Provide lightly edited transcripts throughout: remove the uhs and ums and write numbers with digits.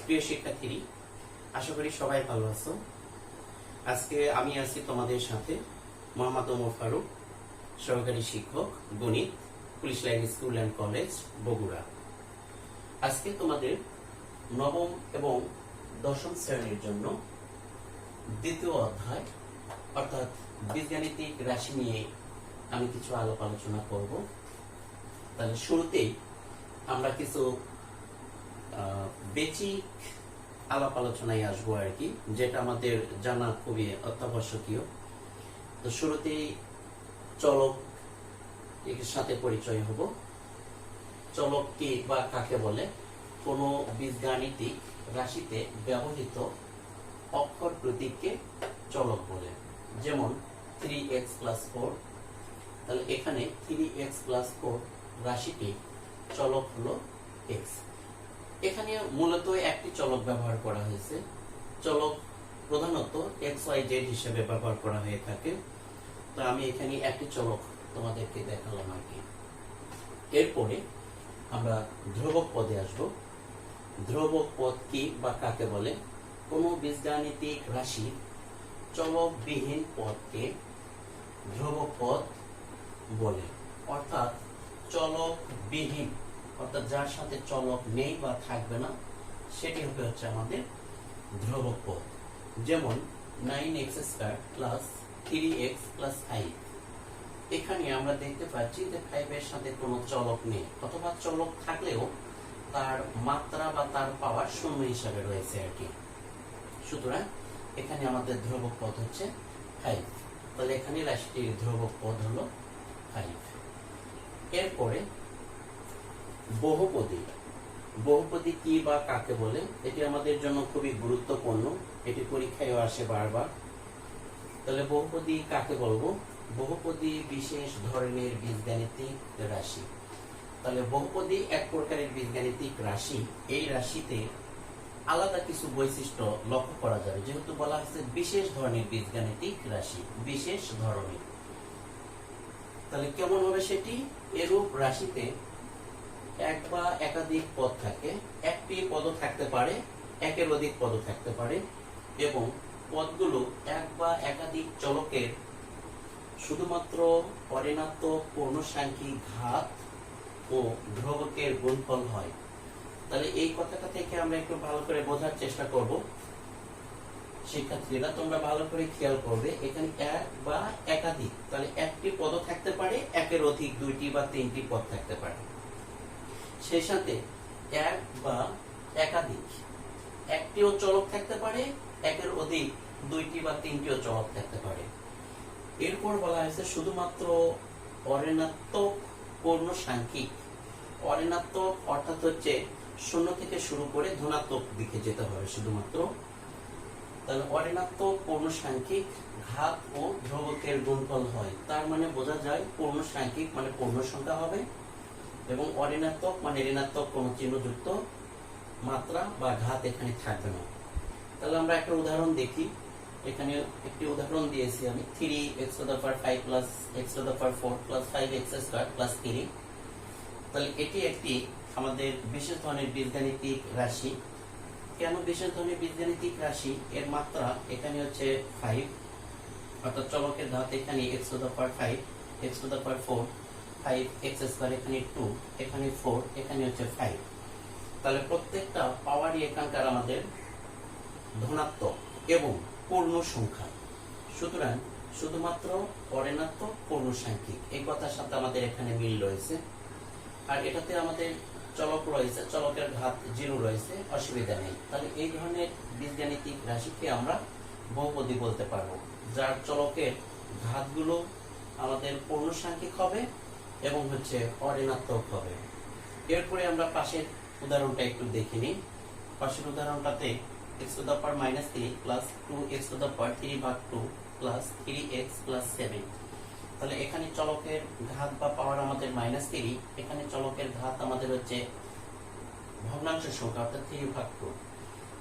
প্রিয় শিক্ষার্থী, আশা করি সবাই ভালো আছো। আজকে আমি আছি তোমাদের সাথে, মোহাম্মদ ওমর ফারুক, সহকারী শিক্ষক গণিত, police line school and college, Bogura. আজকে তোমাদের নবম এবং দশম শ্রেণীর জন্য দ্বিতীয় অধ্যায় অর্থাৎ বীজগাণিতিক রাশি নিয়ে আমি কিছু আলোচনা করব। তাহলে শুরুতেই আমরা কিছু বেচিক আলোচনায় আসবো আর কি, যেটা আমাদের জানা খুবই অত্যাবশ্যকীয়। তো শুরুতেই চলক এর সাথে পরিচয় হব। চলক কি বা কাকে বলে? কোনো বীজগাণিতিক রাশিতে ব্যবহৃত অক্ষর প্রতীককে চলক বলে। যেমন 3x + 4। তাহলে এখানে 3x + 4 রাশিটি চলক হলো x। এখানে মূলত একটি চলক ব্যবহার করা হয়েছে। চলক প্রধানত x, y, z হিসেবে ব্যবহার করা হয়ে থাকে। তো আমি এখানে একটি চলক তোমাদেরকে দেখালাম আর কি। এরপরে আমরা ধ্রুবক পদে আসব। ধ্রুবক পদ কি বা কাকে বলে? কোনো বীজগাণিতিক রাশি চলকবিহীন পদকে ধ্রুবক পদ বলে। অর্থাৎ চলকবিহীন, অর্থাৎ যার সাথে চলক নেই বা থাকবে না, সেটি হচ্ছে আমাদের ধ্রুবক পদ। যেমন 9x² + 3x + 5। এখানে আমরা দেখতে পাচ্ছি যে 5 এর সাথে কোনো চলক নেই, অথবা চলক থাকলেও তার মাত্রা বা তার পাওয়ার শূন্য হিসাবে রয়েছে আর কি। সুতরাং এখানে আমাদের ধ্রুবক পদ হচ্ছে 5। তাহলে এখানে রাশিটির ধ্রুবক পদ হলো 5। এরপরে বহুপদী। বহুপদী কি বা কাকে বলে? এটি আমাদের জন্য খুবই গুরুত্বপূর্ণ, এটি পরীক্ষায়ও আসে বারবার। তাহলে বহুপদী কাকে বলবো? বহুপদী বিশেষ ধরনের বীজগাণিতিক রাশি। তাহলে বহুপদী এক প্রকারের বীজগাণিতিক রাশি। এই রাশিতে আলাদা কিছু বৈশিষ্ট্য লক্ষ্য করা যাবে, যেহেতু বলা হচ্ছে বিশেষ ধরনের বীজগাণিতিক রাশি, বিশেষ ধরনের। তাহলে কেমন হবে সেটি? এরূপ রাশিতে এক বা একাধিক পদ থাকে। একটি পদও থাকতে পারে, একের অধিক পদও থাকতে পারে, এবং পদগুলো এক বা একাধিক চলকের শুধুমাত্র অঋণাত্মক পূর্ণসাংখ্যিক ঘাত ও ধ্রুবকের গুণফল হয়। তাহলে এই কথাটা থেকে আমরা একটু ভালো করে বোঝার চেষ্টা করব। শিক্ষার্থীরা তোমরা ভালো করে খেয়াল করবে, এখানে এক বা একাধিক, তাহলে একটি পদও থাকতে পারে, একের অধিক দুইটি বা তিনটি পদ থাকতে পারে। সেই সাথে এক বা একাধিক, একটিও চলক থাকতে পারে, একের অধিক দুইটি বা তিনটিও চলক থাকতে পারে। এরপর বলা হয়েছে শুধুমাত্র অঋণাত্মক পূর্ণসাংখ্যিক। অঋণাত্মক অর্থাৎ হচ্ছে শূন্য থেকে শুরু করে ধনাত্মক দিকে যেতে হবে শুধুমাত্র। তাহলে অঋণাত্মক পূর্ণসাংখ্যিক ঘাত ও ধ্রুবকের গুণফল হয়। তার মানে বোঝা যায় পূর্ণসাংখ্যিক মানে পূর্ণ সংখ্যা হবে, এবং অঋণাত্মক মানে ঋণাত্মক কোনো চিহ্নযুক্ত মাত্রা বা ঘাত এখানে থাকবে না। তাহলে আমরা একটা উদাহরণ দেখি। এখানে একটি উদাহরণ দিয়েছি আমি, 3x⁵ + x⁴ + 5x² + 3। তাহলে এটি একটি আমাদের বিশেষ ধরনের বীজগাণিতিক রাশি। কেন বিশেষ ধরনের বীজগাণিতিক রাশি? এর মাত্রা এখানে হচ্ছে 5, অর্থাৎ চলকের ঘাত এখানে x⁵, x⁴, 5x² এখানে 2, এখানে 4, এখানে হচ্ছে 5। তাহলে প্রত্যেকটা পাওয়ারই এখানকার আমাদের ধনাত্মক এবং পূর্ণ সংখ্যা। সুতরাং শুধুমাত্র অঋণাত্মক পূর্ণসাংখ্যিক, এই কথার সাথে আমাদের এখানে মিল রয়েছে। আর এটাতে আমাদের চলক রয়েছে, চলকের ঘাত 0 রয়েছে, অসুবিধা নেই। তাহলে এই ধরনের বীজগাণিতিক রাশিকে আমরা বহুপদী বলতে পারবো, যার চলকের ঘাতগুলো আমাদের পূর্ণসাংখ্যিক হবে এবং হচ্ছে অঋণাত্মক হবে। এরপরে আমরা পাশের উদাহরণটা একটু দেখে নিই। পাশের উদাহরণটাতে x⁻³ + 2x⁻³ + 3x + 7। তাহলে এখানে চলকের ঘাত বা পাওয়ার আমাদের -3, এখানে চলকের ঘাত আমাদের হচ্ছে ভগ্নাংশ সংখ্যা অর্থাৎ 3/2।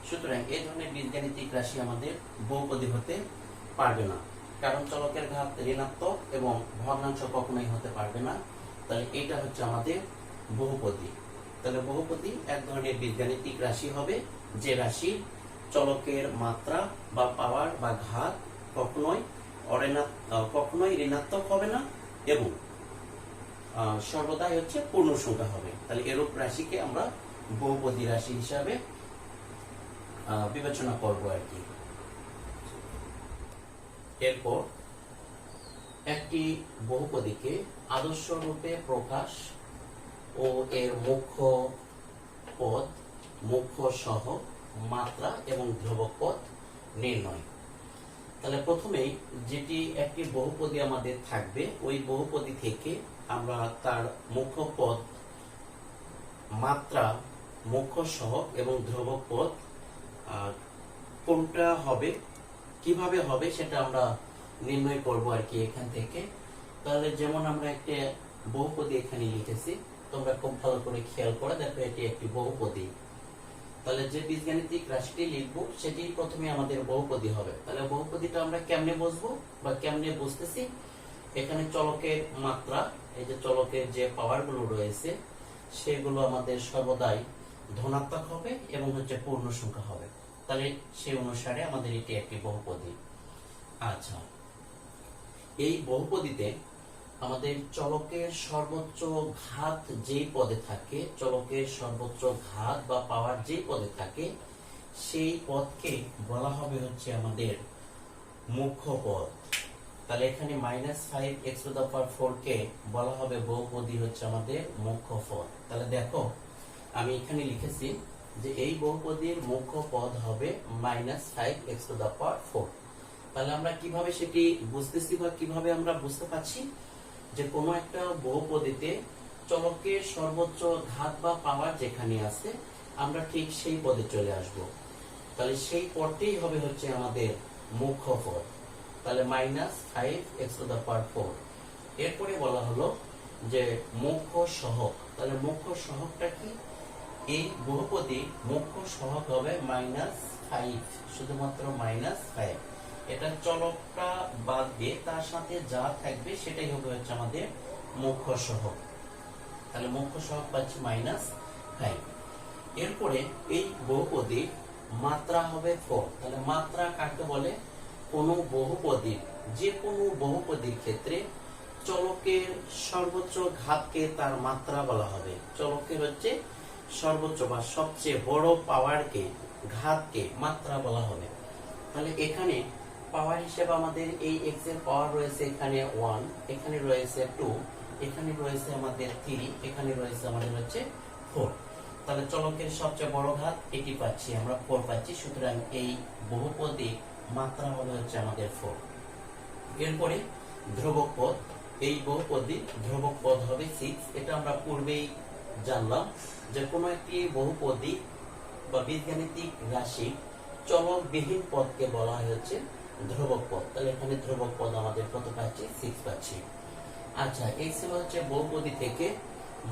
সুতরাং এই ধরনের বীজগাণিতিক রাশি আমাদের বহুপদী হতে পারবে না, কারণ চলকের ঘাত ঋণাত্মক এবং ভগ্নাংশ কখনোই হতে পারবে না। তাহলে এটা হচ্ছে আমাদের বহুপদী। তাহলে বহুপদী এক ধরনের বীজগাণিতিক রাশি হবে, যে রাশির চলকের মাত্রা বা পাওয়ার বা ঘাত কখনোই ঋণাত্মক হবে না এবং সর্বদাই হচ্ছে পূর্ণ সংখ্যা হবে। তাহলে এরূপ রাশিকে আমরা বহুপদী রাশি হিসাবে বিবেচনা করব আর কি। এরপর একটি বহুপদীকে আদর্শ রূপে প্রকাশ ও এর মুখ্য পদ, মুখ্য সহগ, মাত্রা এবং ধ্রুবক পদ নির্ণয়। তাহলে প্রথমেই যেটি একটি বহুপদী আমাদের থাকবে, ওই বহুপদী থেকে আমরা তার মুখ্য পদ, মাত্রা, মুখ্য সহগ এবং ধ্রুবক পদ কোনটা হবে, কিভাবে হবে সেটা আমরা নির্ণয় করব আর কি এখান থেকে। তাহলে যেমন আমরা একটা বহুপদী এখানে লিখেছি, তোমরা খুব ভালো করে খেয়াল করে দেখো এটি একটি বহুপদী। তাহলে যে বীজগাণিতিক রাশিটি লিখবো সেটি প্রথমে আমাদের বহুপদী হবে। তাহলে বহুপদীটা আমরা কেমনে বুঝবো বা কেমনে বুঝতেছি, এখানে চলকের মাত্রা, এই যে চলকের যে পাওয়ার গুলো রয়েছে সেগুলো আমাদের সর্বদাই ধনাত্মক হবে এবং হচ্ছে পূর্ণ সংখ্যা হবে। তাহলে সেই অনুসারে আমাদের এটি একটি বহুপদী। আচ্ছা, এই বহুপদীতে আমাদের চলকের সর্বোচ্চ ঘাত যেই পদে থাকে, চলকের সর্বোচ্চ ঘাত বা পাওয়ার যেই পদে থাকে সেই পদকে বলা হবে হচ্ছে আমাদের মুখ্য পদ। তাহলে এখানে -5x⁴ কে বলা হবে বহুপদী হচ্ছে আমাদের মুখ্য পদ। তাহলে দেখো আমি এখানে লিখেছি যে এই বহুপদীর মুখ্য পদ হবে -5x⁴। তাহলে আমরা কিভাবে সেটি বুঝতেছি বা কিভাবে আমরা বুঝতে পারছি যে কোনো একটা বহুপদীতে চলকের সর্বোচ্চ ঘাত বা পাওয়ার যেখানে আছে আমরা ঠিক সেই পদে চলে আসব। তাহলে সেই পদটাই হবে হচ্ছে আমাদের মুখ্য পদ। তাহলে -5x⁴। এরপরে বলা হলো যে মুখ্য সহগ। তাহলে মুখ্য সহগটা কি? এই বহুপদী মুখ্য সহগ হবে -5, শুধুমাত্র -5। এটা চলকটা বাদ দিয়ে তার সাথে যা থাকবে সেটাই হবে হচ্ছে আমাদের মুখ্য সহগ। তাহলে মুখ্য সহগ পাচ্ছি -5। এরপরে এই বহুপদীর মাত্রা হবে 4। তাহলে মাত্রা কাকে বলে? কোনো বহুপদীর, যে কোনো বহুপদীর ক্ষেত্রে চলকের সর্বোচ্চ ঘাতকে তার মাত্রা বলা হবে। চলকের হচ্ছে সর্বোচ্চ বা সবচেয়ে বড় পাওয়ারকে, ঘাতকে মাত্রা বলা হবে। তাহলে এখানে পাওয়ার হিসেবে আমাদের এই x এর পাওয়ার রয়েছে এখানে 1, এখানে রয়েছে 2, এখানে রয়েছে আমাদের 3, এখানে রয়েছে আমাদের হচ্ছে 4। তাহলে চলকের সবচেয়ে বড় ঘাত এটি পাচ্ছি আমরা, 4 পাচ্ছি। সুতরাং এই বহুপদী মাত্রা হবে হচ্ছে আমাদের 4। এরপরে ধ্রুবক পদ, এই বহুপদী ধ্রুবক পদ হবে 6। এটা আমরা পূর্বেই জানলাম যে কোনো একটি বহুপদী বা বীজগাণিতিক রাশি চলকবিহীন পদকে বলা হচ্ছে ধ্রুবক পদ। তাহলে এখানে ধ্রুবক পদ আমাদের কত পাচ্ছি? 6 পাচ্ছি। আচ্ছা, এই ছিল হচ্ছে বহুপদী থেকে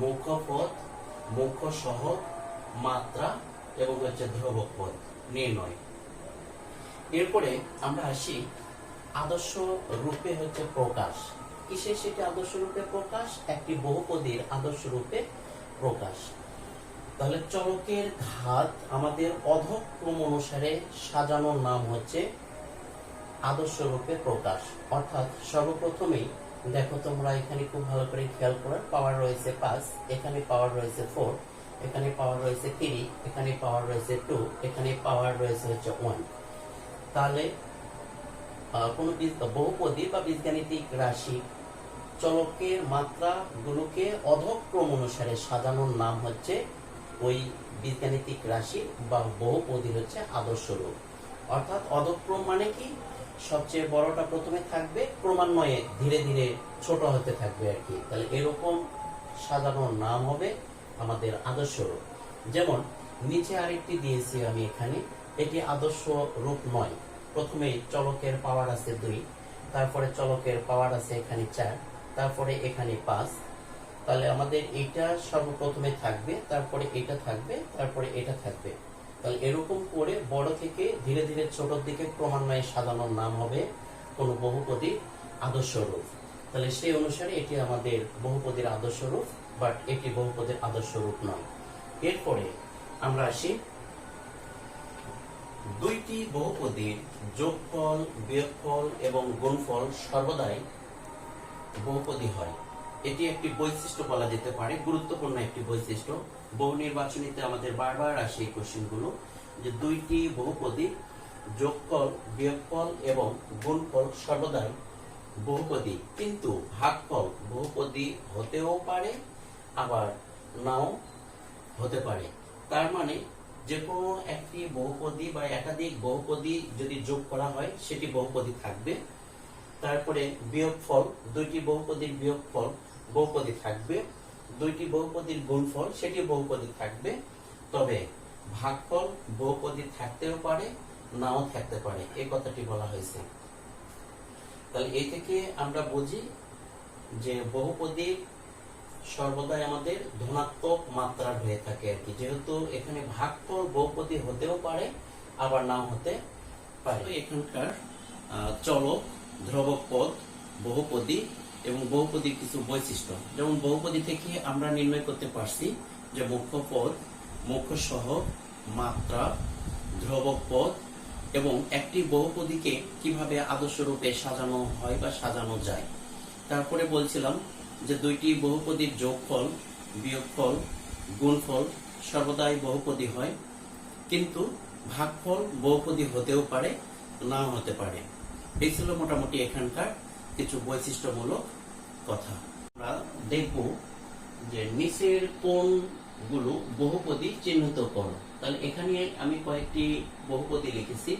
মুখ্য পদ, মুখ্য সহগ, মাত্রা এবং হচ্ছে ধ্রুবক পদ নির্ণয়। এরপরে আমরা আসি আদর্শ রূপে হচ্ছে প্রকাশ। কিসে সেটি আদর্শ রূপে প্রকাশ? একটি বহুপদীর আদর্শ রূপে প্রকাশ। তাহলে চলকের ঘাত আমাদের অধক্রম অনুসারে সাজানোর নাম হচ্ছে আদর্শ রূপে প্রকাশ। অর্থাৎ সর্বপ্রথমেই দেখো তোমরা এখানে খুব ভালো করে খেয়াল করো, পাওয়ার রয়েছে 5, এখানে পাওয়ার রয়েছে 4, এখানে পাওয়ার রয়েছে 3, এখানে পাওয়ার রয়েছে 2, এখানে পাওয়ার রয়েছে হচ্ছে 1। তাহলে কোন বহুপদী বা বীজগাণিতিক রাশি চলকের মাত্রা গুলোকে অধক্রম অনুসারে সাজানোর নাম হচ্ছে ওই বীজগাণিতিক রাশি বা বহুপদীর হচ্ছে আদর্শ রূপ। অর্থাৎ অধক্রম মানে কি? সবচেয়ে বড়টা প্রথমে থাকবে, ক্রমান্বয়ে ধীরে ধীরে ছোট হতে থাকবে আর কি। তাহলে এরকম সাজানোর নাম হবে আমাদের আদর্শ রূপ। যেমন নিচে আরেকটি দিয়েছি আমি এখানে, এটি আদর্শ রূপ নয়। প্রথমে চলকের পাওয়ার আছে 2, তারপরে চলকের পাওয়ার আছে এখানে 4, তারপরে এখানে 5। তাহলে আমাদের এটা সর্বপ্রথমে থাকবে, তারপরে এটা থাকবে, তারপরে এটা থাকবে। তাহলে এরকম করে বড় থেকে ধীরে ধীরে ছোটর দিকে ক্রমান্বয়ে সাজানোর নাম হবে কোন বহুপদীর আদর্শ রূপ। তাহলে সেই অনুসারে এটি আমাদের বহুপদীর আদর্শ রূপ, বাট এটি বহুপদীর আদর্শ রূপ নয়। এরপরে আমরা আসি দুইটি বহুপদীর যোগফল, বিয়োগফল এবং গুণফল সর্বদাই বহুপদী হয়। এটি একটি বৈশিষ্ট্য বলা যেতে পারে, গুরুত্বপূর্ণ একটি বৈশিষ্ট্য। বহু নির্বাচনীতে আমাদের বারবার আসে এই কোশ্চেনগুলো, যে দুইটি বহুপদীর যোগফল, বিয়োগফল এবং গুণফল সর্বদাই বহুপদী, কিন্তু ভাগফল বহুপদী হতেও পারে আবার নাও হতে পারে। তার মানে যে কোনো একটি বহুপদী বা একাধিক বহুপদী যদি যোগ করা হয় সেটি বহুপদী থাকবে। তারপরে বিয়োগফল, দুইটি বহুপদীর বিয়োগফল বহুপদী থাকবে। দুইটি বহুপদীর গুণফল সেটি বহুপদী থাকবে। তবে ভাগফল বহুপদী থাকতেও পারে, নাও থাকতে পারে, এই কথাটি বলা হয়েছে। তাহলে এই থেকে আমরা বুঝি যে বহুপদী সর্বদাই আমাদের ধনাত্মক মাত্রার হয়ে থাকে আর কি, যেহেতু এখানে ভাগফল বহুপদী হতেও পারে আবার নাও হতে পারে। এখানকার চলক, ধ্রুবক পদ, বহুপদী এবং বহুপদীর কিছু বৈশিষ্ট্য, যেমন বহুপদী থেকে আমরা নির্ণয় করতে পারছি যে মুখ্য পদ, মুখ্য সহগ, মাত্রা, ধ্রুবক পদ এবং একটি বহুপদীকে কিভাবে আদর্শ রূপে সাজানো হয় বা সাজানো যায়। তারপরে বলছিলাম যে দুইটি বহুপদীর যোগফল, বিয়োগফল, গুণফল সর্বদাই বহুপদী হয়, কিন্তু ভাগফল বহুপদী হতেও পারে, নাও হতে পারে। এই ছিল মোটামুটি এখানকার কিছু বৈশিষ্ট্যমূলক কথা। আমরা দেখব যে নিচের কোনগুলো বহুপদী চিহ্নিত করো। তাহলে এখানে আমি কয়েকটি বহুপদী লিখেছি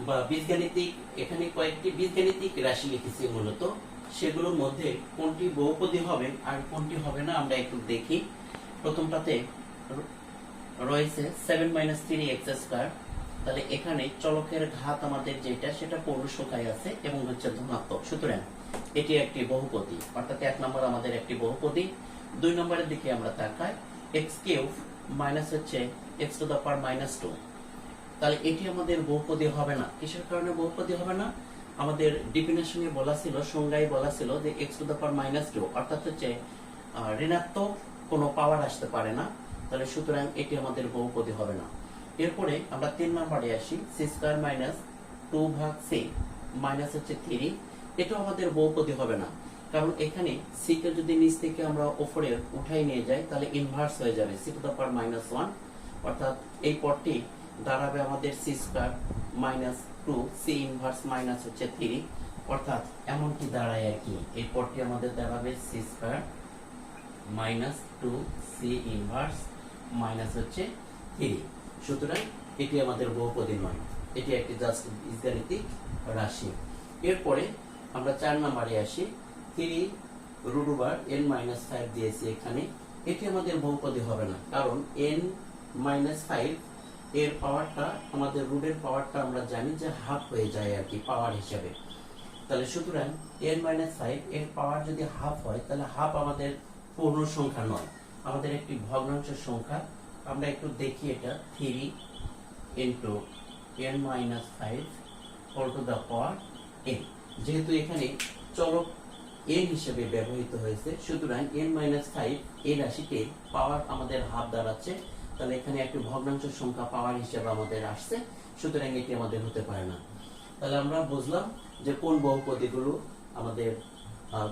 বা বীজগাণিতিক, এখানে কয়েকটি বীজগাণিতিক রাশি লিখেছি মূলত। সেগুলোর মধ্যে কোনটি বহুপদী হবে আর কোনটি হবে না আমরা একটু দেখি। প্রথমটাতে রয়েছে 7 - 3x²। তাহলে এখানে চলকের ঘাত আমাদের যেটা সেটা পূর্ণ সংখ্যায় আছে এবং হচ্ছে ধনাত্মক, সুতরাং এটি একটি বহুপদী, অর্থাৎ 1 নম্বর আমাদের একটি বহুপদী। 2 নম্বরের দিকে আমরা তাকাই, x³ মাইনাস হচ্ছে x⁻²। তাহলে এটি আমাদের বহুপদী হবে না। কিসের কারণে বহুপদী হবে না? আমাদের ডেফিনিশনে বলা ছিল, সংজ্ঞায় বলা ছিল যে x⁻², অর্থাৎ হচ্ছে ঋণাত্মক কোনো পাওয়ার আসতে পারে না। তাহলে সুতরাং এটি আমাদের বহুপদী হবে না। এরপরে আমরা 3 নম্বরে আসি, c² - 2/c মাইনাস হচ্ছে 3, এটাও আমাদের বহুপদী হবে না, কারণ এখানে c কে যদি নিচ থেকে আমরা উপরে উঠাই নিয়ে যাই তাহলে ইনভার্স হয়ে যাবে c⁻1, অর্থাৎ এই পদটি দাঁড়াবে আমাদের c² - 2c ইনভার্স মাইনাস হচ্ছে 3, অর্থাৎ এমনটি দাঁড়ায় আর কি, এই পদটি আমাদের দাঁড়াবে c² - 2c ইনভার্স মাইনাস হচ্ছে 3। সুতরাং এটি আমাদের বহুপদী নয়, এটি একটি জাস্ট বীজগাণিতিক রাশি। এরপরে আমরা 4 নম্বরে আসি, 3√n-5 দিয়েছি এখানে, এটি আমাদের বহুপদী হবে না, কারণ n-5 এর পাওয়ারটা, আমাদের রুটের পাওয়ারটা আমরা জানি যে হাফ হয়ে যায় আর কি পাওয়ার হিসাবে। তাহলে সুতরাং n-5 এর পাওয়ার যদি হাফ হয় তাহলে হাফ আমাদের পূর্ণ সংখ্যা নয়, আমাদের একটি ভগ্নাংশ সংখ্যা। আমরা একটু দেখি এটা, 3 × n-5 whole to the power n, যেহেতু এখানে চলক n হিসেবে ব্যবহৃত হয়েছে, সুতরাং n-5 এই রাশিটির পাওয়ার আমাদের হাফ দাঁড়াচ্ছে। তাহলে এখানে একটি ভগ্নাংশ সংখ্যা পাওয়ার হিসেবে আমাদের আসছে, সুতরাং এটি আমাদের হতে পারে না। তাহলে আমরা বুঝলাম যে কোন বহুপদীগুলো আমাদের,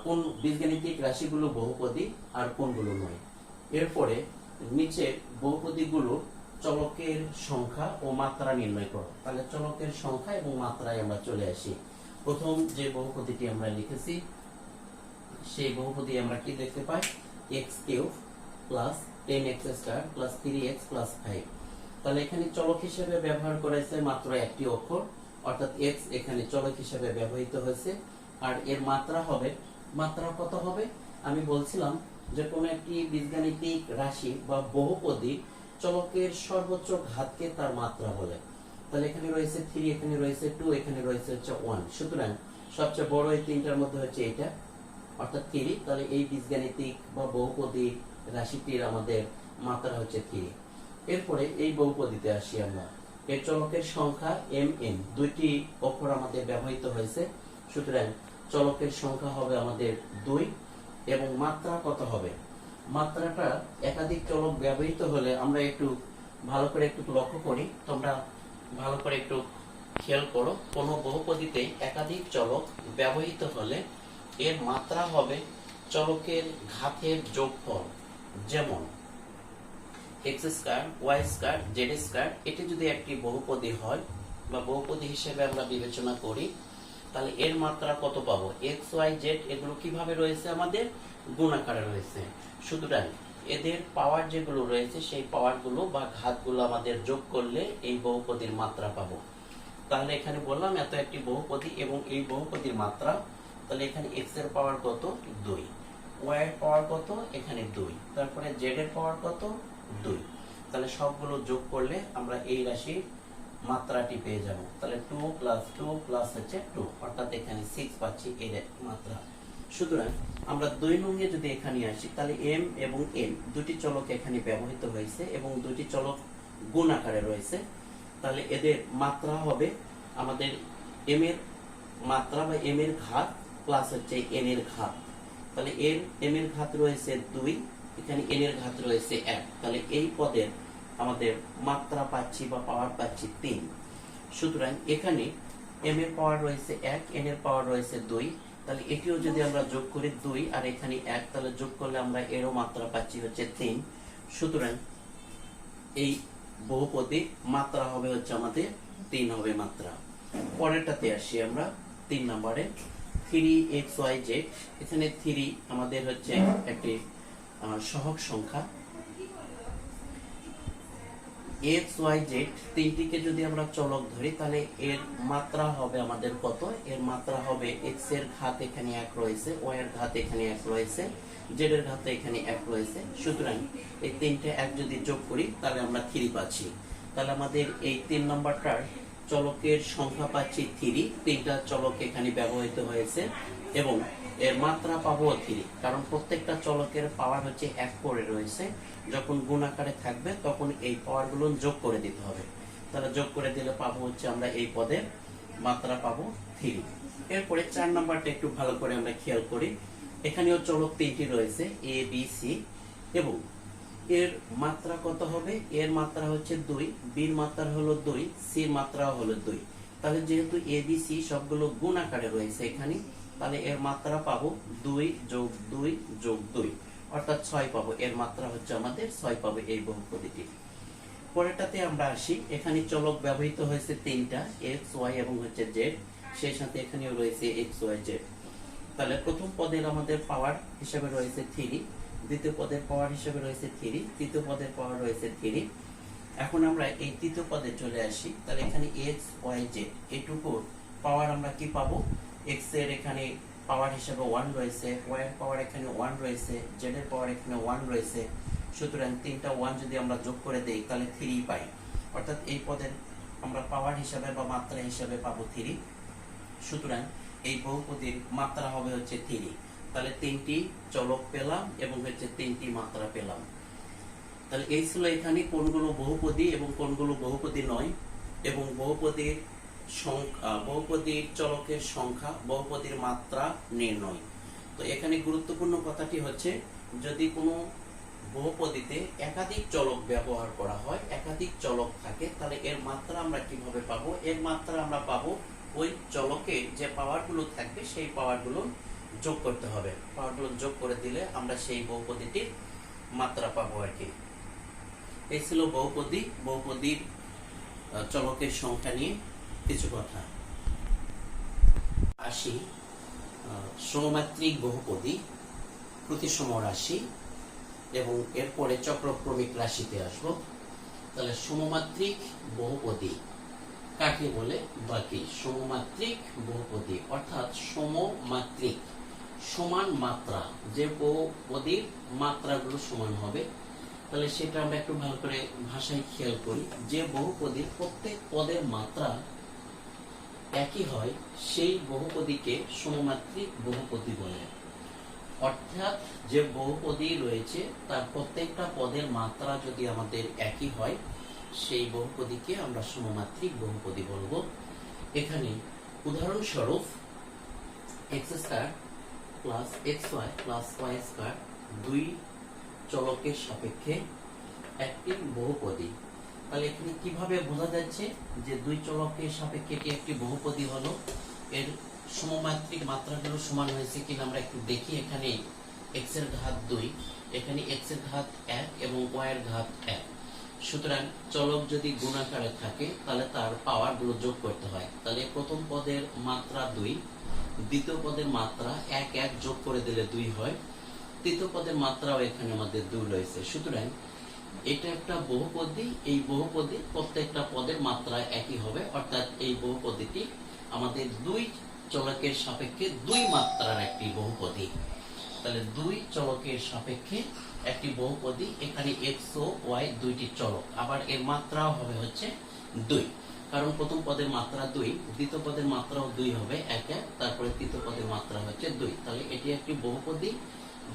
কোন বীজগাণিতিক রাশিগুলো বহুপদী আর কোনগুলো নয়। এরপরে নিচে বহুপদীগুলো চলকের সংখ্যা ও মাত্রা নির্ণয় করো। তাহলে চলকের সংখ্যা এবং মাত্রায় আমরা চলে আসি। প্রথম যে বহুপদীটি আমরা লিখেছি সেই বহুপদী আমরা কি দেখতে পাই, x³ + 10x² + 3x + 5। তাহলে এখানে চলক হিসেবে ব্যবহার করেছে মাত্র একটি অক্ষর, অর্থাৎ x এখানে চলক হিসেবে ব্যবহৃত হয়েছে। আর এর মাত্রা হবে, মাত্রা কত হবে? আমি বলছিলাম যে কোনো একটি বীজগাণিতিক রাশি বা বহুপদী চলকের সর্বোচ্চ ঘাতকে তার মাত্রা বলে। তাহলে এখানে রয়েছে 3, এখানে রয়েছে 2, এখানে রয়েছে হচ্ছে 1, সুতরাং সবচেয়ে বড় এই তিনটার মধ্যে হচ্ছে এটা, অর্থাৎ 3। তাহলে এই বীজগাণিতিক বা বহুপদী রাশিটির আমাদের মাত্রা হচ্ছে 3। এরপরে এই বহুপদীতে আসি আমরা, এর চলকের সংখ্যা mn, দুইটি অক্ষর আমাদের ব্যবহৃত হয়েছে, সুতরাং চলকের সংখ্যা হবে আমাদের 2 এবং মাত্রা কত হবে? মাত্রাটা একাধিক চলক ব্যবহৃত হলে আমরা একটু ভালো করে একটু লক্ষ্য করি, তোমরা ভালো করে একটু খেয়াল করো। কোন বহুপদীতে একাধিক চলক ব্যবহৃত হলে এর মাত্রা হবে চলকের ঘাতের যোগফল। যেমন x square, y square, z square, এটি যদি একটি বহুপদী হয় বা বহুপদী হিসেবে আমরা বিবেচনা করি, তাহলে এর মাত্রা কত পাবো? এক্স ওয়াই জেড এগুলো কিভাবে রয়েছে? আমাদের গুণাকারে রয়েছে। সুতরাং এদের পাওয়ার যেগুলো রয়েছে সেই পাওয়ারগুলো বা ঘাতগুলো আমাদের যোগ করলে এই বহুপদীর মাত্রা পাবো। তাহলে এখানে বললাম এত একটি বহুপদী এবং এই বহুপদীর মাত্রা, তাহলে এখানে এক্স এর পাওয়ার কত? 2, ওয়াই এর পাওয়ার কত? এখানে 2, তারপরে জেড এর পাওয়ার কত? 2। তাহলে সবগুলো যোগ করলে আমরা এই রাশির মাত্রাটি পেয়ে যাব। তাহলে 2 + 2 + হচ্ছে 2, অর্থাৎ এখানে 6 পাচ্ছি এর মাত্রা। সুতরাং আমরা 2 নং-এ যদি এখানে আসি, তাহলে m এবং n দুটি চলক এখানে ব্যবহৃত হয়েছে এবং দুটি চলক গুণ আকারে রয়েছে। তাহলে এদের মাত্রা হবে আমাদের m এর মাত্রা বা m এর ঘাত প্লাস হচ্ছে n এর ঘাত। তাহলে এর m এর ঘাত রয়েছে 2, এখানে n এর ঘাত রয়েছে 1। তাহলে এই পদের আমাদের মাত্রা পাচ্ছি বা পাওয়ার পাচ্ছি 3। সুতরাং এখানে m এর পাওয়ার রয়েছে 1, n এর পাওয়ার রয়েছে 2। তাহলে এটিও যদি আমরা যোগ করি 2 আর এখানে 1, তাহলে যোগ করলে আমরা এরও মাত্রা পাচ্ছি হচ্ছে 3। সুতরাং এই বহুপদীর মাত্রা হবে হচ্ছে আমাদের 3 হবে মাত্রা। পরেরটাতে আসি আমরা 3 নম্বরে 3xyz। এখানে 3 আমাদের হচ্ছে একটি সহগ সংখ্যা। x y z তিনটিকে যদি আমরা চলক ধরি, তাহলে এর মাত্রা হবে আমাদের কত? এর মাত্রা হবে x এর ঘাত এখানে 1 রয়েছে, y এর ঘাত এখানে 1 রয়েছে, z এর ঘাত এখানে 1 রয়েছে। সুতরাং এই তিনটে 1 যদি যোগ করি তাহলে আমরা 3 পাচ্ছি। তাহলে আমাদের এই 3 নম্বরটার চলকের সংখ্যা পাচ্ছি 3। তিনটা চলক এখানে ব্যবহৃত হয়েছে এবং এর মাত্রা পাবো 3, কারণ প্রত্যেকটা চলকের পাওয়ার হচ্ছে 1 করে রয়েছে। যখন গুণ আকারে থাকবে তখন এই পাওয়ারগুলো যোগ করে দিতে হবে। তাহলে যোগ করে দিলে পাবো হচ্ছে আমরা এই পদের মাত্রা পাবো 3। এরপরে 4 নাম্বারটা একটু ভালো করে আমরা খেয়াল করি। এখানেও চলক 3টি রয়েছে, a b c, এবং এর মাত্রা কত হবে? এর মাত্রা হচ্ছে 2, b এর মাত্রা হলো 2, c এর মাত্রা হলো 2। তাহলে যেহেতু a b c সবগুলো গুণ আকারে রয়েছে এখানে, তাহলে এর মাত্রা পাবো 2 + 2 + 2, অর্থাৎ 6 পাবো। এর মাত্রা হচ্ছে আমাদের 6 পাবো এই বহুপদীটি। পরেরটাতে আমরা আসি। এখানে চলক ব্যবহৃত হয়েছে 3টা, x y এবং হচ্ছে z, সেই সাথে এখানেও রয়েছে x y z। তাহলে প্রথম পদের আমাদের পাওয়ার হিসেবে রয়েছে 3, দ্বিতীয় পদের পাওয়ার হিসেবে রয়েছে 3, তৃতীয় পদের পাওয়ার রয়েছে 3। এখন আমরা এই তৃতীয় পদে চলে আসি। তাহলে এখানে x y z এইটুকুর পাওয়ার আমরা কি পাবো? x এর এখানে পাওয়ার হিসেবে 1 রয়েছে, y এর পাওয়ার এখানে 1 রয়েছে, z এর পাওয়ার এখানে 1 রয়েছে। সুতরাং তিনটা 1 যদি আমরা যোগ করে দেই তাহলে 3 পাই, অর্থাৎ এই পদের আমরা পাওয়ার হিসেবে বা মাত্রা হিসেবে পাবো 3। সুতরাং এই বহুপদীর মাত্রা হবে হচ্ছে 3। তাহলে 3টি চলক পেলাম এবং হচ্ছে 3টি মাত্রা পেলাম। তাহলে এই ছিল এখানে কোনগুলো বহুপদী এবং কোনগুলো বহুপদী নয়, এবং বহুপদীর সংখ্যা, বহুপদীর চলকের সংখ্যা, বহুপদীর মাত্রা নির্ণয়। তো এখানে গুরুত্বপূর্ণ কথাটি হচ্ছে, যদি কোনো বহুপদীতে একাধিক চলক ব্যবহার করা হয়, একাধিক চলক থাকে, তাহলে এর মাত্রা আমরা কিভাবে পাবো? এর মাত্রা আমরা পাবো ওই চলকে যে পাওয়ারগুলো থাকবে সেই পাওয়ারগুলো যোগ করতে হবে। পাওয়ারগুলো যোগ করে দিলে আমরা সেই বহুপদীটির মাত্রা পাবো আর কি। এই ছিল বহুপদী, বহুপদীর চলকের সংখ্যা নিয়ে কিছু কথা। আসি সমমাত্রিক বহুপদী, প্রতিসম রাশি এবং এরপরে চক্রক্রমিক রাশিতে আসব। তাহলে সমমাত্রিক বহুপদী কাকে বলে? বাকি সমমাত্রিক বহুপদী অর্থাৎ সমমাত্রিক, সমান মাত্রা, যে বহুপদীর মাত্রাগুলো সমান হবে। তাহলে সেটা আমরা একটু ভালো করে ভাষায় খেয়াল করি। যে বহুপদীর প্রত্যেক পদের মাত্রা একই হয় সেই বহুপদীকে সমমাত্রিক বহুপদী বলে। অর্থাৎ যে বহুপদী রয়েছে তার প্রত্যেকটা পদের মাত্রা যদি আমাদের একই হয় সেই বহুপদীকে আমরা সমমাত্রিক বহুপদী বলবো। এখানে উদাহরণস্বরূপ x² + xy + y² দুই চলকের সাপেক্ষে একটি বহুপদী। তাহলে এখানে কিভাবে বোঝা যাচ্ছে যে দুই চলকের সাপেক্ষে এটি একটি বহুপদী হলো? এর সমমাত্রিক মাত্রাগুলো সমান হয়েছে কিনা আমরা একটু দেখি। এখানে x এর ঘাত 2, এখানে x এর ঘাত 1 এবং y এর ঘাত 1। সুতরাং চলক যদি গুণাকারে থাকে তাহলে তার পাওয়ার গুলো যোগ করতে হয়। তাহলে প্রথম পদের মাত্রা 2, দ্বিতীয় পদের মাত্রা 1 1 যোগ করে দিলে 2 হয়, তৃতীয় পদের মাত্রাও এখানে আমাদের 2 রয়েছে। সুতরাং এটা একটা বহুপদী। এই বহুপদী প্রত্যেকটা পদের মাত্রা একই হবে, অর্থাৎ এই বহুপদীটি আমাদের দুই চলকের সাপেক্ষে দুই মাত্রার একটি বহুপদী। তাহলে দুই চলকের সাপেক্ষে একটি বহুপদী। এখানে x ও y দুইটি চলক, আবার এর মাত্রাও হবে হচ্ছে 2, কারণ প্রথম পদের মাত্রা 2, দ্বিতীয় পদের মাত্রাও 2 হবে 1 1, তারপরে তৃতীয় পদের মাত্রা হচ্ছে 2। তাহলে এটি একটি বহুপদী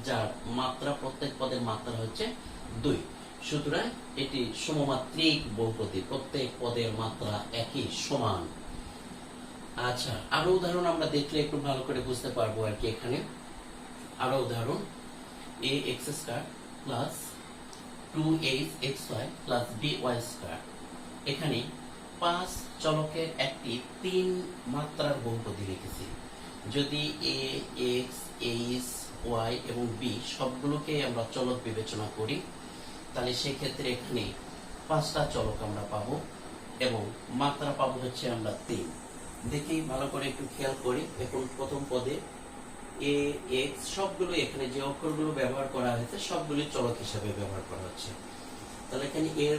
যার মাত্রা প্রত্যেক পদের মাত্রা হচ্ছে 2। সুতরাং এটি সমমাত্রিক বহুপদী, প্রত্যেক পদের মাত্রা একই সমান। আচ্ছা, আরো উদাহরণ আমরা দেখলে একটু ভালো করে বুঝতে পারবো আর কি। এখানে আরো উদাহরণ, ax² plus 2axy plus by²। এখানে 5 চলকের একটি 3 মাত্রার বহুপদী লিখেছি। যদি a, x, h, y এবং b সবগুলোকে আমরা চলক বিবেচনা করি, তাহলে সেক্ষেত্রে এখানে 5টা চলক আমরা পাবো এবং মাত্রা পাবো হচ্ছে আমরা 3। দেখি ভালো করে একটু খেয়াল করি। এখন প্রথম পদে a, x সবগুলো, এখানে যে অক্ষরগুলো ব্যবহার করা হয়েছে সবগুলো চলক হিসেবে ব্যবহার করা হচ্ছে। তাহলে এখানে এর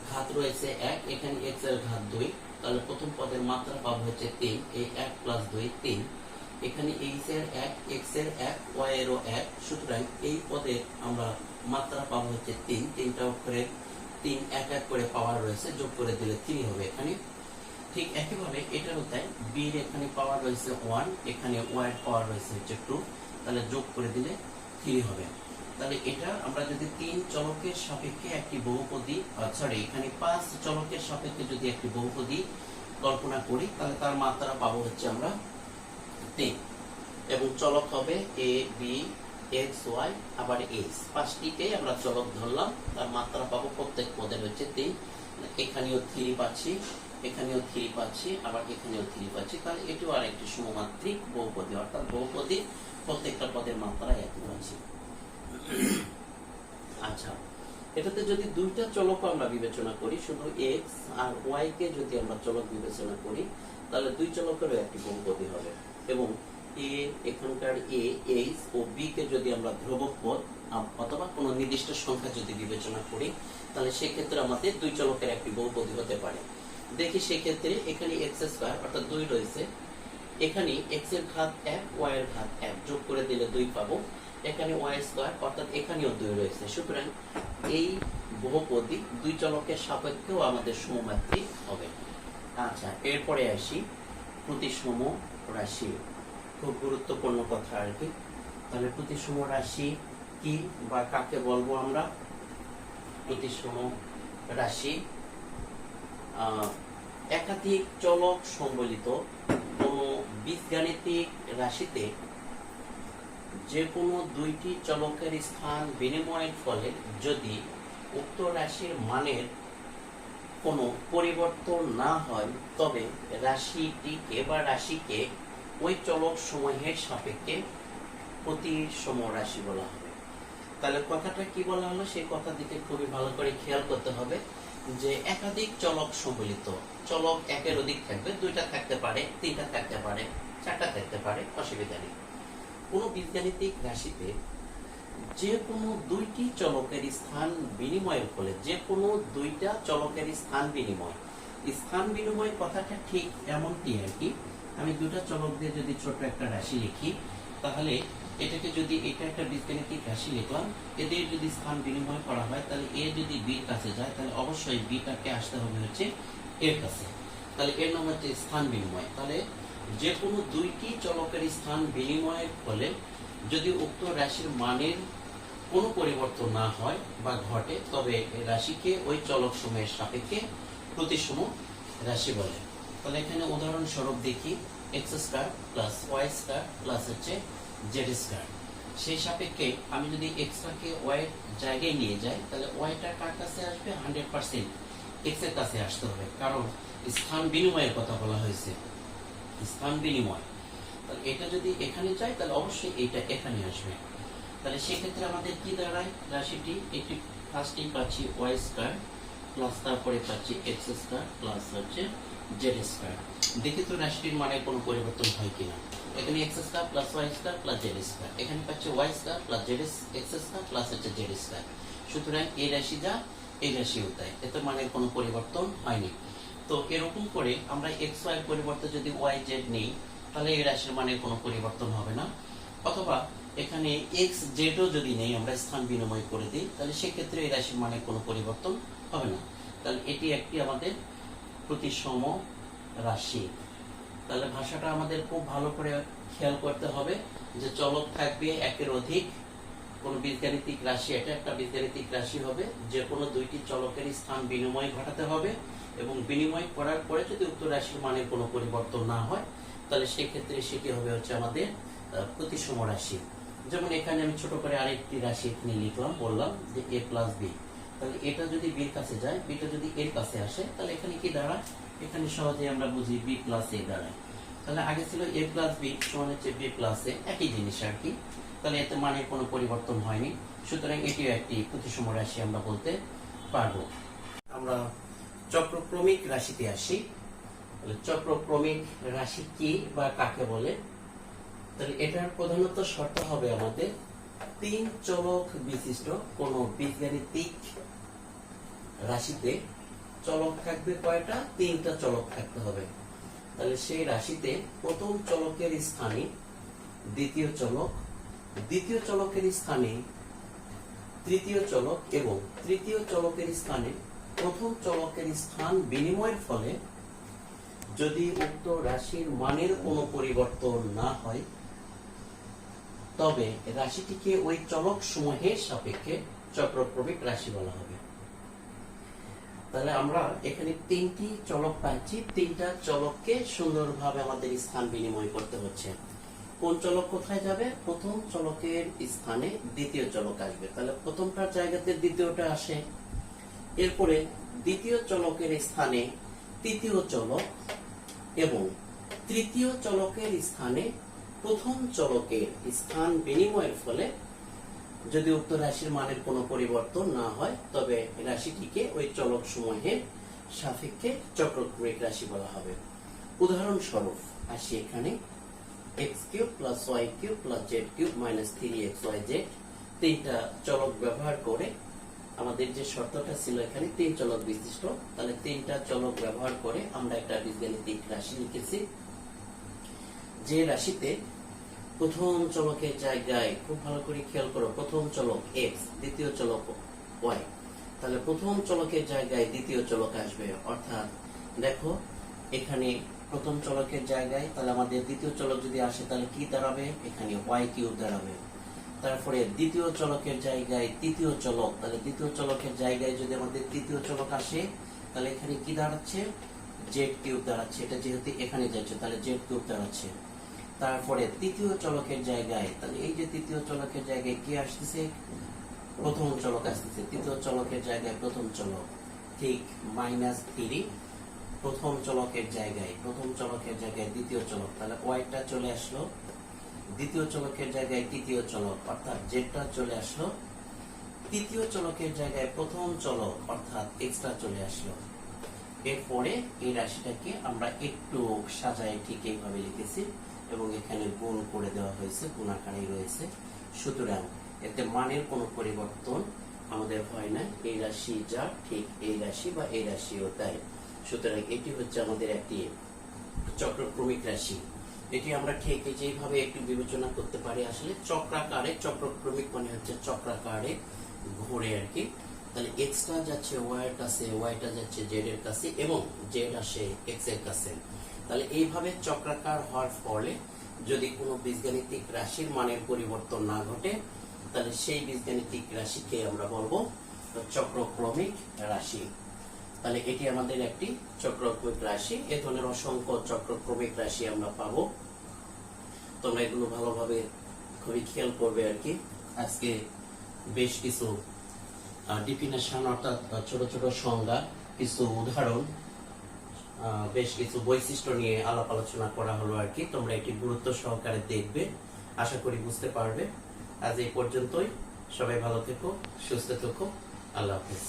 ঘাত রয়েছে 1, এখানে x এর ঘাত 2, তাহলে প্রথম পদের মাত্রা পাবো হচ্ছে 3, এই 1 প্লাস 2 3। এখানে h এর 1, x এর 1, y এরও 1। সুতরাং এই পদে আমরা মাত্রা পাবো হচ্ছে 3, তিনটা অক্ষরের 3 1 1 করে পাওয়ার রয়েছে, যোগ করে দিলে 3 হবে এখানে। ঠিক একইভাবে এটারও তাই, b এর এখানে পাওয়ার রয়েছে 1, এখানে y এর পাওয়ার রয়েছে হচ্ছে 2, তাহলে যোগ করে দিলে 3 হবে। তাহলে এটা আমরা যদি 3 চলকের সাপেক্ষে একটি বহুপদী, সরি এখানে 5 চলকের সাপেক্ষে যদি একটি বহুপদী কল্পনা করি, তাহলে তার মাত্রা পাবো হচ্ছে আমরা 3 এবং চলক হবে a, b, x, y আবার h। 5টিকে আমরা চলক ধরলাম, তার মাত্রা পাবো প্রত্যেক পদের হচ্ছে 3। এখানেও 3 পাচ্ছি, এখানেও 3 পাচ্ছি, আবার এখানেও 3 পাচ্ছি। তাহলে এটিও আরেকটি সমমাত্রিক বহুপদী, অর্থাৎ বহুপদী প্রত্যেকটা পদের মাত্রা একই পাচ্ছি। আচ্ছা, এটাতে যদি দুইটা চলক আমরা বিবেচনা করি, শুধু x আর y কে যদি আমরা চলক বিবেচনা করি, তাহলে দুই চলকেরও একটি বহুপদী হবে। এবং a, এখানকার a, h ও b কে যদি আমরা ধ্রুবক পদ অথবা কোনো নির্দিষ্ট সংখ্যা যদি বিবেচনা করি, তাহলে সেক্ষেত্রে আমাদের দুই চলকের একটি বহুপদী হতে পারে। দেখি সেক্ষেত্রে এখানে x² অর্থাৎ 2 রয়েছে, এখানে x এর ঘাত 1, y এর ঘাত 1 যোগ করে দিলে 2 পাবো। এখানে y² অর্থাৎ এখানেও 2 রয়েছে। সুতরাং এই বহুপদী দুই চলকের সাপেক্ষেও আমাদের সমমাত্রিক হবে। আচ্ছা, এরপরে আসি প্রতিসম রাশি। খুব গুরুত্বপূর্ণ কথা আর কি। তাহলে প্রতিসম রাশি কি বা কাকে বলবো আমরা? প্রতিসম রাশি একাধিক চলক সম্বলিত কোন বীজগাণিতিক রাশিতে যে কোনো দুইটি চলকের স্থান বিনিময়ের ফলে যদি উক্ত রাশির মানের কোনো পরিবর্তন না হয়, তবে রাশিটিকে বা রাশিকে ওই চলক সমূহের সাপেক্ষে প্রতিসম রাশি বলা হবে। তাহলে কথাটা কি বলা হলো সেই কথা দিকে খুবই ভালো করে খেয়াল করতে হবে যে একাধিক চলক সম্বলিত, চলক একের অধিক থাকবে, 2টা থাকতে পারে, 3টা থাকতে পারে, 4টা থাকতে পারে, অসুবিধা নেই। কোন বীজগাণিতিক রাশিতে যে কোনো দুইটি চলকের স্থান বিনিময়ের ফলে, যে কোনো দুইটা চলকের স্থান বিনিময়, স্থান বিনিময় কথাটা ঠিক এমনটি আর কি। আমি দুটা চলক দিয়ে যদি ছোট একটা রাশি লিখি, তাহলে এটাকে যদি এটা একটা বীজগাণিতিক রাশি লিখলাম, এদের যদি স্থান বিনিময় করা হয়, তাহলে এ যদি বির কাছে যায়, তাহলে অবশ্যই বিটাকে আসতে হবে হচ্ছে এর কাছে। তাহলে এর নাম হচ্ছে স্থান বিনিময়। তাহলে যে কোনো দুইটি চলকের স্থান বিনিময়ের ফলে যদি উক্ত রাশির মানের কোনো পরিবর্তন না হয় বা ঘটে, তবে রাশিকে ওই চলক সমূহের সাপেক্ষে প্রতিসম রাশি বলে। তাহলে এখানে উদাহরণস্বরূপ দেখি x² প্লাস y² প্লাস হচ্ছে z²। সেই সাপেক্ষে আমি যদি এক্সটাকে ওয়াই জায়গায় নিয়ে যাই, তাহলে ওয়াইটা কার কাছে আসবে? 100% এক্স এর কাছে আসতে হবে, কারণ স্থান বিনিময়ের কথা বলা হয়েছে, স্থান বিনিময়। তাহলে এটা যদি এখানে যায় তাহলে অবশ্যই এটা এখানে আসবে। তাহলে সেক্ষেত্রে আমাদের কি দাঁড়ায় রাশিটি? একটি ফার্স্টেই পাচ্ছি ওয়াই স্কয়ার প্লাস তারপরে পাচ্ছি এক্স স্কয়ার প্লাস হচ্ছে জেড স্কয়ার। দেখি তো রাশিটির মানে কোনো পরিবর্তন হয় কিনা। এখানে x square plus y square plus z square, এখানে পাচ্ছি y square plus z x square plus হচ্ছে জেড স্কয়ার। সুতরাং এই রাশি যা এই রাশিও তাই, এতে মানে কোনো পরিবর্তন হয়নি। তো এরকম করে আমরা এক্স ওয়াই এর পরিবর্তে যদি ওয়াই জেড নিই, তাহলে এই রাশির মানে কোনো পরিবর্তন হবে না। অথবা এখানে এক্স জেডও যদি নেই, আমরা স্থান বিনিময় করে দিই, তাহলে সেক্ষেত্রে এই রাশির মানে কোনো পরিবর্তন হবে না। তাহলে এটি একটি আমাদের প্রতিসম রাশি। তাহলে ভাষাটা আমাদের খুব ভালো করে খেয়াল করতে হবে যে চলক থাকবে একের অধিক, কোন বীজগাণিতিক রাশি, এটা একটা বীজগাণিতিক রাশি হবে, যে কোনো দুইটি চলকের স্থান বিনিময় ঘটাতে হবে, এবং বিনিময় করার পরে যদি উক্ত রাশির মানে কোনো পরিবর্তন না হয়, তাহলে সেই ক্ষেত্রে সেটি হবে হচ্ছে আমাদের প্রতিসম রাশি। যেমন এখানে আমি ছোট করে আরেকটি রাশি এখানে লিখলাম, বললাম যে a প্লাস বি। তাহলে এটা যদি বির কাছে যায়, বিটা যদি এর কাছে আসে, তাহলে এখানে কি দাঁড়ায়? এখানে সহজে আমরা বুঝি বি প্লাস এ দাঁড়ায়। তাহলে আগে ছিল a প্লাস বি সমান হচ্ছে বি প্লাস এ, একই জিনিস আর কি। তাহলে এতে মানে কোনো পরিবর্তন হয়নি, সুতরাং এটিও একটি প্রতিসম রাশি আমরা বলতে পারবো। আমরা চক্রক্রমিক রাশিতে আসি। তাহলে চক্রক্রমিক রাশি কি বা কাকে বলে? তাহলে এটার প্রধানত শর্ত হবে আমাদের তিন চলক বিশিষ্ট কোন বীজগাণিতিক রাশিতে চলক থাকবে কয়টা? তিনটা চলক থাকতে হবে। তাহলে সেই রাশিতে প্রথম চলকের স্থানে দ্বিতীয় চলক, দ্বিতীয় চলকের স্থানে তৃতীয় চলক, এবং তৃতীয় চলকের স্থানে প্রথম চলকের স্থান বিনিময়ের ফলে যদি উক্ত রাশির মানের কোনো পরিবর্তন না হয়, তবে রাশিটিকে ওই চলক সমূহের সাপেক্ষে চক্রক্রমিক রাশি বলা হবে। তাহলে আমরা এখানে তিনটি চলক পাচ্ছি, তিনটা চলককে সুন্দরভাবে আমাদের স্থান বিনিময় করতে হচ্ছে। কোন চলক কোথায় যাবে? প্রথম চলকের স্থানে দ্বিতীয় চলক আসবে, তাহলে প্রথমটার জায়গাতে দ্বিতীয়টা আসে। এরপরে দ্বিতীয় চলকের স্থানে তৃতীয় চলক, এবং তৃতীয় চলকের স্থানে প্রথম চলকের স্থান বিনিময়ের ফলে যদি উক্ত রাশির মানের কোনো পরিবর্তন না হয়, তবে রাশিটিকে ওই চলক সমূহের সাপেক্ষে চক্রক্রমিক রাশি বলা হবে। উদাহরণস্বরূপ আসি এখানে x cube plus y cube plus z cube minus 3xyz, তিনটা চলক ব্যবহার করে আমাদের যে শর্তটা ছিল এখানে তিন চলক বিশিষ্ট, তাহলে তিনটা চলক ব্যবহার করে আমরা একটা বীজগাণিতিক রাশি লিখেছি, যে রাশিতে প্রথম চলকের জায়গায়, খুব ভালো করে খেয়াল করো, প্রথম চলক এক্স, দ্বিতীয় চলক ওয়াই, তাহলে প্রথম চলকের জায়গায় দ্বিতীয় চলক আসবে। অর্থাৎ দেখো এখানে প্রথম চলকের জায়গায়, তাহলে আমাদের দ্বিতীয় চলক যদি আসে তাহলে কি দাঁড়াবে? এখানে ওয়াই কিউব দাঁড়াবে। তারপরে দ্বিতীয় চলকের জায়গায় তৃতীয় চলক, তাহলে দ্বিতীয় চলকের জায়গায় যদি আমাদের তৃতীয় চলক আসে, তাহলে এখানে কি দাঁড়াচ্ছে? জেড কিউব দাঁড়াচ্ছে। এটা যেহেতু এখানে যাচ্ছে, তাহলে জেড কিউব দাঁড়াচ্ছে। তারপরে তৃতীয় চলকের জায়গায়, তাহলে এই যে তৃতীয় চলকের জায়গায় কি আসতেছে? প্রথম চলক আসতেছে। তৃতীয় চলকের জায়গায় প্রথম চলক, ঠিক -3 প্রথম চলকের জায়গায়, প্রথম চলকের জায়গায় দ্বিতীয় চলক, তাহলে ওয়াইটা চলে আসলো। দ্বিতীয় চলকের জায়গায় তৃতীয় চলক অর্থাৎ জেডটা চলে আসলো। তৃতীয় চলকের জায়গায় প্রথম চলক অর্থাৎ এক্সটা চলে আসলো। এরপরে এই রাশিটাকে আমরা একটু সাজায় ঠিক এইভাবে লিখেছি, এবং এখানে গুণ করে দেওয়া হয়েছে, গুণ আকারেই রয়েছে। সুতরাং এতে মানের কোনো পরিবর্তন আমাদের হয় না, এই রাশি যা ঠিক এই রাশি বা এই রাশিও তাই। সুতরাং এটি হচ্ছে আমাদের একটি চক্রক্রমিক রাশি। এটি আমরা ঠিক যেভাবে একটু বিবেচনা করতে পারি, আসলে চক্রাকারে, চক্রক্রমিক মানে হচ্ছে চক্রাকারে ঘুরে আর কি। তাহলে এক্সটা যাচ্ছে ওয়াই এর কাছে, ওয়াইটা যাচ্ছে জেড এর কাছে, এবং জেড আসে এক্স এর কাছে। তাহলে এইভাবে চক্রাকার হওয়ার ফলে যদি কোনো বীজগাণিতিক রাশির মানের পরিবর্তন না ঘটে, তাহলে সেই বীজগাণিতিক রাশিকে আমরা বলবো চক্রক্রমিক রাশি। তাহলে এটি আমাদের একটি চক্রক্রমিক রাশি। এ ধরনের অসংখ্য চক্রক্রমিক রাশি আমরা পাবো। তোমরা এগুলো ভালোভাবে খুবই খেয়াল করবে আর কি। আজকে বেশ কিছু ডিফিনেশন অর্থাৎ ছোট ছোট সংজ্ঞা, কিছু উদাহরণ, বেশ কিছু বৈশিষ্ট্য নিয়ে আলাপ আলোচনা করা হলো আর কি। তোমরা এটি গুরুত্ব সহকারে দেখবে, আশা করি বুঝতে পারবে। আজ এই পর্যন্তই। সবাই ভালো থেকো, সুস্থ থেকো। আল্লাহ হাফেজ।